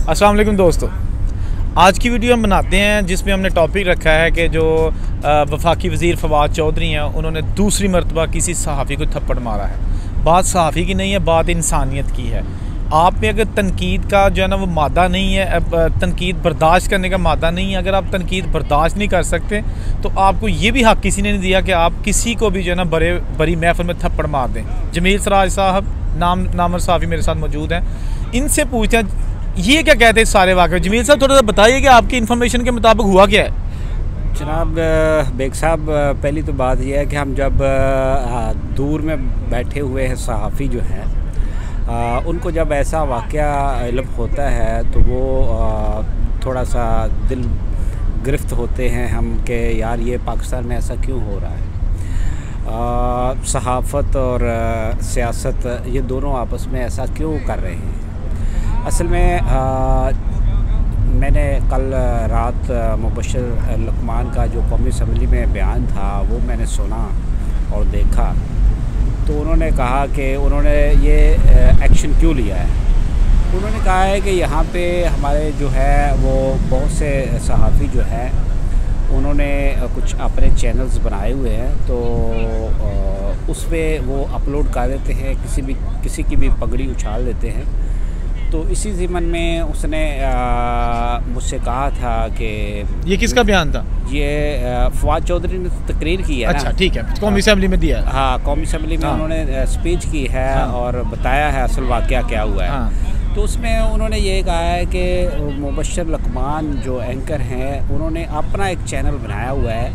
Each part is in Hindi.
अस्सलाम वालेकुम दोस्तों, आज की वीडियो हम बनाते हैं जिसमें हमने टॉपिक रखा है कि जो वफाकी वज़ीर फवाद चौधरी हैं उन्होंने दूसरी मरतबा किसी सहाफ़ी को थप्पड़ मारा है। बात सहाफ़ी की नहीं है, बात इंसानियत की है। आप में अगर तनकीद का जो है ना वो मादा नहीं है, तनकीद बर्दाश्त करने का मादा नहीं है, अगर आप तनकीद बर्दाश्त नहीं कर सकते तो आपको ये भी हक़ किसी ने नहीं दिया कि आप किसी को भी जो है ना बड़ी महफिल में थप्पड़ मार दें। जमील सराज साहब नामर सहाफ़ी मेरे साथ मौजूद हैं, इनसे पूछते हैं ये क्या कहते हैं सारे वाक़े। जमील साहब थोड़ा सा बताइए कि आपकी इन्फॉर्मेशन के मुताबिक हुआ क्या है। जनाब बेग साहब, पहली तो बात यह है कि हम जब दूर में बैठे हुए हैं सहाफ़ी जो हैं उनको जब ऐसा वाक़या इल्म होता है तो वो थोड़ा सा दिल गिरफ्त होते हैं हम कि यार ये पाकिस्तान में ऐसा क्यों हो रहा है। सहाफ़त और सियासत ये दोनों आपस में ऐसा क्यों कर रहे हैं। असल में मैंने कल रात मुबशर लकमान का जो कौमी असम्बली में बयान था वो मैंने सुना और देखा, तो उन्होंने कहा कि उन्होंने ये एक्शन क्यों लिया है। उन्होंने कहा है कि यहाँ पे हमारे जो है वो बहुत से सहाफ़ी जो है उन्होंने कुछ अपने चैनल्स बनाए हुए हैं, तो उस पर वो अपलोड कर देते हैं, किसी की भी पगड़ी उछाल देते हैं। तो इसी ज़िमन में उसने मुझसे कहा था कि ये किसका बयान था? ये फवाद चौधरी ने तकरीर की है। अच्छा ठीक है, कौमी असम्बली में दिया है। हाँ, कौमी असम्बली में उन्होंने स्पीच की है और बताया है असल वाक़या क्या हुआ है। तो उसमें उन्होंने ये कहा है कि मुबशर लकमान जो एंकर हैं उन्होंने अपना एक चैनल बनाया हुआ है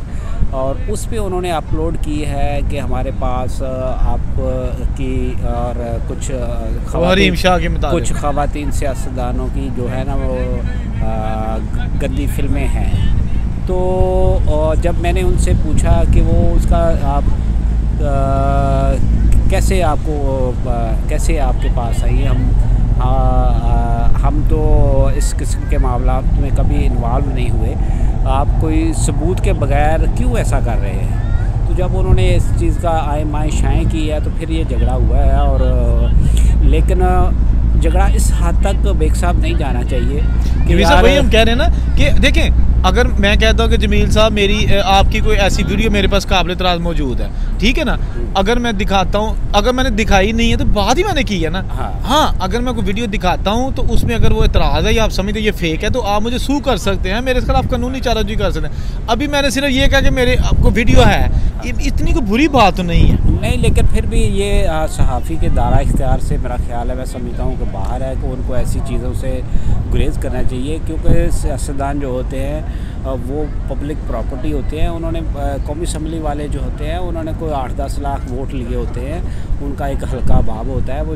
और उस पे उन्होंने अपलोड की है कि हमारे पास आपकी और कुछ ख़वातीन सियासतदानों की जो है ना वो गंदी फिल्में हैं। तो जब मैंने उनसे पूछा कि वो उसका आप कैसे आपके पास आई, हम तो इस किस्म के मामलात में कभी इन्वॉल्व नहीं हुए, आप कोई सबूत के बगैर क्यों ऐसा कर रहे हैं। तो जब उन्होंने इस चीज़ का आयमाइशाएँ की है तो फिर ये झगड़ा हुआ है। और लेकिन झगड़ा इस हद तक बेग साहब नहीं जाना चाहिए कि वही हम कह रहे हैं ना कि देखें, अगर मैं कहता हूँ कि जमील साहब मेरी आपकी कोई ऐसी वीडियो मेरे पास काबिल इतराज़ मौजूद है, ठीक है ना, अगर मैं दिखाता हूँ, अगर मैंने दिखाई नहीं है तो बात ही मैंने की है ना। हाँ, अगर मैं कोई वीडियो दिखाता हूँ तो उसमें अगर वो इतराज़ है या आप समझते ये फेक है तो आप मुझे सू कर सकते हैं, मेरे खिलाफ कानूनी चाराजोई कर सकते हैं। अभी मैंने सिर्फ ये कहा कि मेरे आपको वीडियो है, इतनी कोई बुरी बात तो नहीं है। नहीं, लेकिन फिर भी ये सहाफ़ी के दायरा इख्तियार से मेरा ख्याल है, मैं समझता हूँ कि बाहर है कि उनको ऐसी चीज़ों से गुरेज करना चाहिए, क्योंकि सियासतदान जो होते हैं वो पब्लिक प्रॉपर्टी होते हैं। उन्होंने कौमी असम्बली वाले जो होते हैं उन्होंने कोई 8-10 लाख वोट लिए होते हैं, उनका एक हल्का बाब होता है, वो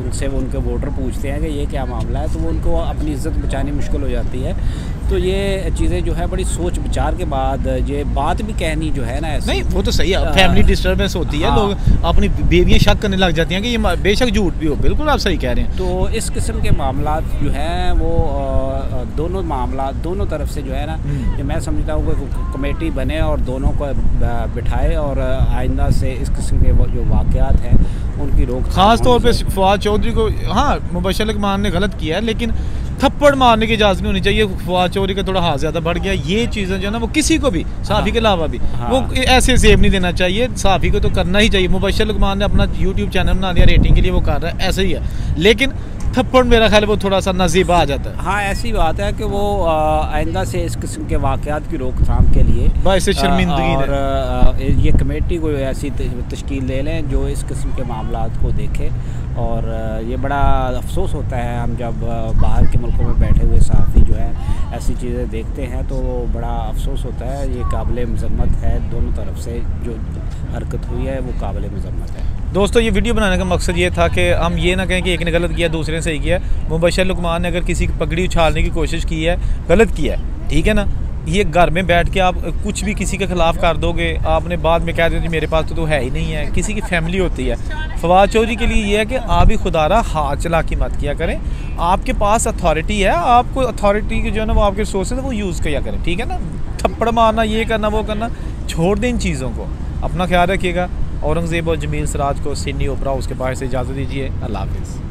उनसे उनके वोटर पूछते हैं कि ये क्या मामला है, तो वो उनको अपनी इज़्ज़त बचानी मुश्किल हो जाती है। तो ये चीज़ें जो है बड़ी सोच विचार के बाद ये बात भी कहनी जो है ना ऐसी नहीं, वो तो सही है, फैमिली डिस्टर्बेंस होती है। लोग अपनी बेवियाँ शक करने लग जाती हैं कि ये बेशक झूठ भी हो, बिल्कुल आप सही कह रहे हैं। तो इस किस्म के मामला जो हैं वो दोनों तरफ से जो है ना, ये मैं समझता हूँ कि कमेटी बने और दोनों को बिठाए और आइंदा से इस किस्म के जो वाक़यात हैं उनकी रोक, ख़ास तौर पे फवाद चौधरी को, हाँ मुबशर लकमान ने गलत किया है लेकिन थप्पड़ मारने की इजाज़त नहीं होनी चाहिए। फवाद चौधरी का थोड़ा हाथ ज़्यादा बढ़ गया, ये चीज़ें जो है ना वो किसी को भी सहाफ़ी के अलावा भी वो ऐसे सेव नहीं देना चाहिए। सहाफ़ी को तो करना ही चाहिए। मुबशर लकमान ने अपना यूट्यूब चैनल बना दिया, रेटिंग के लिए वो कर रहा है, ऐसे ही है, लेकिन थप्पड़ मेरा ख्याल वो थोड़ा सा नज़ीबा आ जाता है। हाँ, ऐसी बात है कि वो आइंदा से इस किस्म के वाक़यात की रोकथाम के लिए बाइसे शर्मिंदगी और ये कमेटी को ऐसी तश्कील दे लें जो इस किस्म के मामलात को देखे। और ये बड़ा अफसोस होता है हम जब बाहर के मुल्कों में बैठे हुए सहाफ़ी जो है ऐसी चीज़ें देखते हैं तो बड़ा अफसोस होता है। ये काबिल मज़म्मत है, दोनों तरफ से जो हरकत हुई है वो काबिल मज़म्मत है। दोस्तों, ये वीडियो बनाने का मकसद ये था कि हम ये ना कहें कि एक ने गलत किया दूसरे ने सही किया। मुबशर लकमान ने अगर किसी की पगड़ी उछालने की कोशिश की है, गलत किया है, ठीक है ना। ये घर में बैठ के आप कुछ भी किसी के ख़िलाफ़ कर दोगे, आपने बाद में कह दिया मेरे पास तो है ही नहीं है, किसी की फैमिली होती है। फवाद चौधरी के लिए ये है कि आप ही खुदारा हाथ चला के मत किया करें, आपके पास अथॉरिटी है, आपको अथॉरिटी की जो है ना वो आपके रिसोर्सेज है वो यूज़ किया करें, ठीक है ना। थप्पड़ मारना, ये करना, वो करना, छोड़ दें इन चीज़ों को। अपना ख्याल रखिएगा। औरंगज़ेब और जमील सराज को सिडनी ओपरा उसके बाहर से इजाज़त दीजिए। अल्लाह हाफ़िज़।